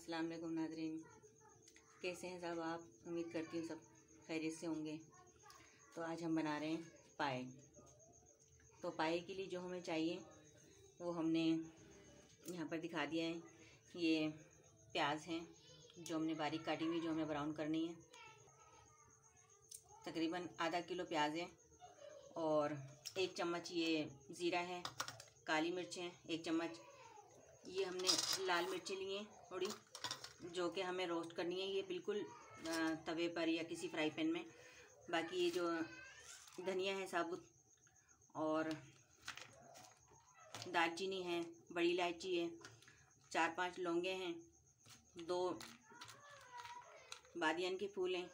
अस्सलाम वालेकुम नाज़रीन, कैसे हैं सब आप। उम्मीद करती हूँ सब खैरियत से होंगे। तो आज हम बना रहे हैं पाए। तो पाए के लिए जो हमें चाहिए वो हमने यहाँ पर दिखा दिया है। ये प्याज हैं जो हमने बारीक काटी हुई, जो हमें ब्राउन करनी है। तकरीबन आधा किलो प्याज है और 1 चम्मच ये ज़ीरा है। काली मिर्च है 1 चम्मच। ये हमने लाल मिर्चें ली हैं थोड़ी, जो कि हमें रोस्ट करनी है ये बिल्कुल तवे पर या किसी फ्राई पैन में। बाकी ये जो धनिया है साबुत, और दालचीनी है, बड़ी इलायची है, 4-5 लौंगे हैं, 2 बादियान के फूल हैं।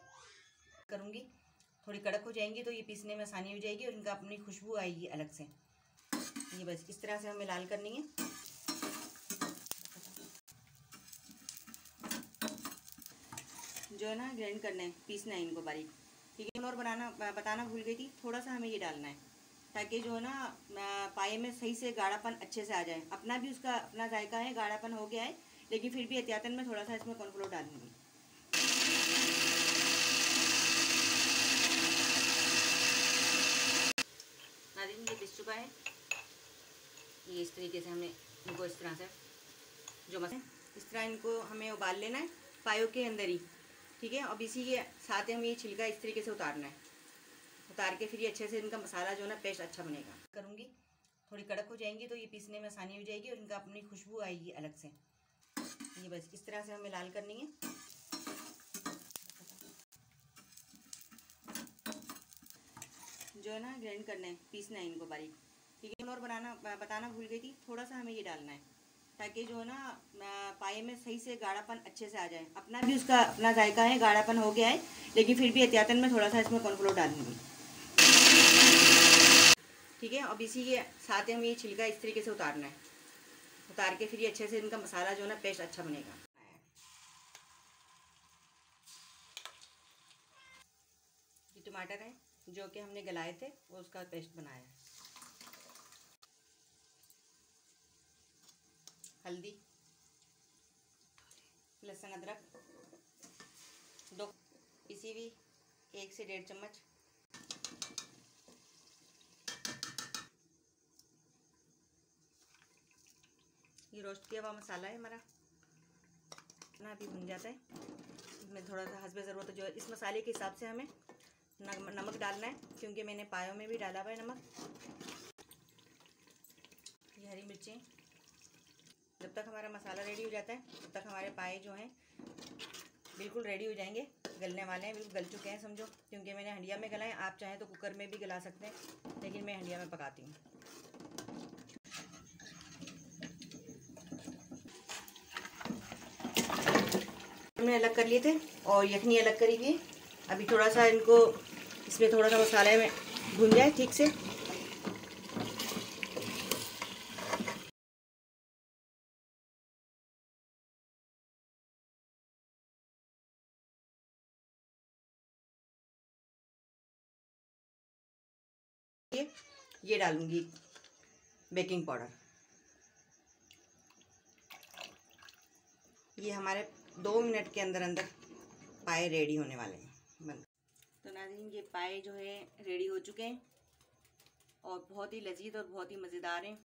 करूँगी थोड़ी कड़क हो जाएंगी तो ये पीसने में आसानी हो जाएगी और इनका अपनी खुशबू आएगी अलग से। ये बस इस तरह से हमें लाल करनी है। जो है ना ग्राइंड करना है, पीसना है इनको बारीक, ठीक है। और बताना भूल गई थी, थोड़ा सा हमें ये डालना है ताकि जो है ना पाए में सही से गाढ़ापन अच्छे से आ जाए। अपना भी उसका अपना जायका है, गाढ़ापन हो गया है, लेकिन फिर भी एहतियातन में थोड़ा सा इसमें कॉर्नफ्लोर डालूंगी। नाज़रीन ये पिस चुका है। ये इस तरीके से हमने इनको इस तरह से इस तरह इनको हमें उबाल लेना है पायों के अंदर ही, ठीक है। अब इसी के साथ हमें ये छिलका इस तरीके से उतारना है। उतार के फिर ये अच्छे से इनका मसाला जो है ना पेस्ट अच्छा बनेगा। करूँगी थोड़ी कड़क हो जाएंगी तो ये पीसने में आसानी हो जाएगी और इनका अपनी खुशबू आएगी अलग से। ये बस इस तरह से हमें लाल करनी है। जो है ना ग्राइंड करना है, पीसना है इनको बारीक, ठीक है। और बताना भूल गई थी, थोड़ा सा हमें ये डालना है ताकि जो है ना पाए में सही से गाढ़ापन अच्छे से आ जाए। अपना भी उसका अपना जायका है, गाढ़ापन हो गया है, लेकिन फिर भी एहतियातन में थोड़ा सा इसमें कॉर्नफ्लोर डालूंगी, ठीक है। अब इसी के साथ हमें ये छिलका इस तरीके से उतारना है। उतार के फिर ये अच्छे से इनका मसाला जो है ना पेस्ट अच्छा बनेगा। ये टमाटर है जो कि हमने गलाए थे, वो उसका पेस्ट बनाया है। हल्दी, लहसुन अदरक 2 इसी भी 1 से 1.5 चम्मच। ये रोस्ट किया हुआ मसाला है हमारा ना, अभी भुन जाता है। इसमें थोड़ा सा हस्बे ज़रूरत जो है इस मसाले के हिसाब से हमें नमक डालना है, क्योंकि मैंने पायों में भी डाला हुआ है नमक। ये हरी मिर्चें, जब तक हमारा मसाला रेडी हो जाता है तब तक हमारे पाए जो हैं बिल्कुल रेडी हो जाएंगे, गलने वाले हैं, बिल्कुल गल चुके हैं समझो, क्योंकि मैंने हंडिया में गलाए। आप चाहें तो कुकर में भी गला सकते हैं, लेकिन मैं हंडिया में पकाती हूँ। हमने अलग कर लिए थे और यखनी अलग करी थी। अभी थोड़ा सा इनको इसमें थोड़ा सा मसाले में भून जाए ठीक से। ये डालूंगी बेकिंग पाउडर। ये हमारे 2 मिनट के अंदर अंदर पाए रेडी होने वाले हैं। बंद। तो नाज़रीन ये पाए जो है रेडी हो चुके हैं और बहुत ही लजीज और बहुत ही मज़ेदार हैं।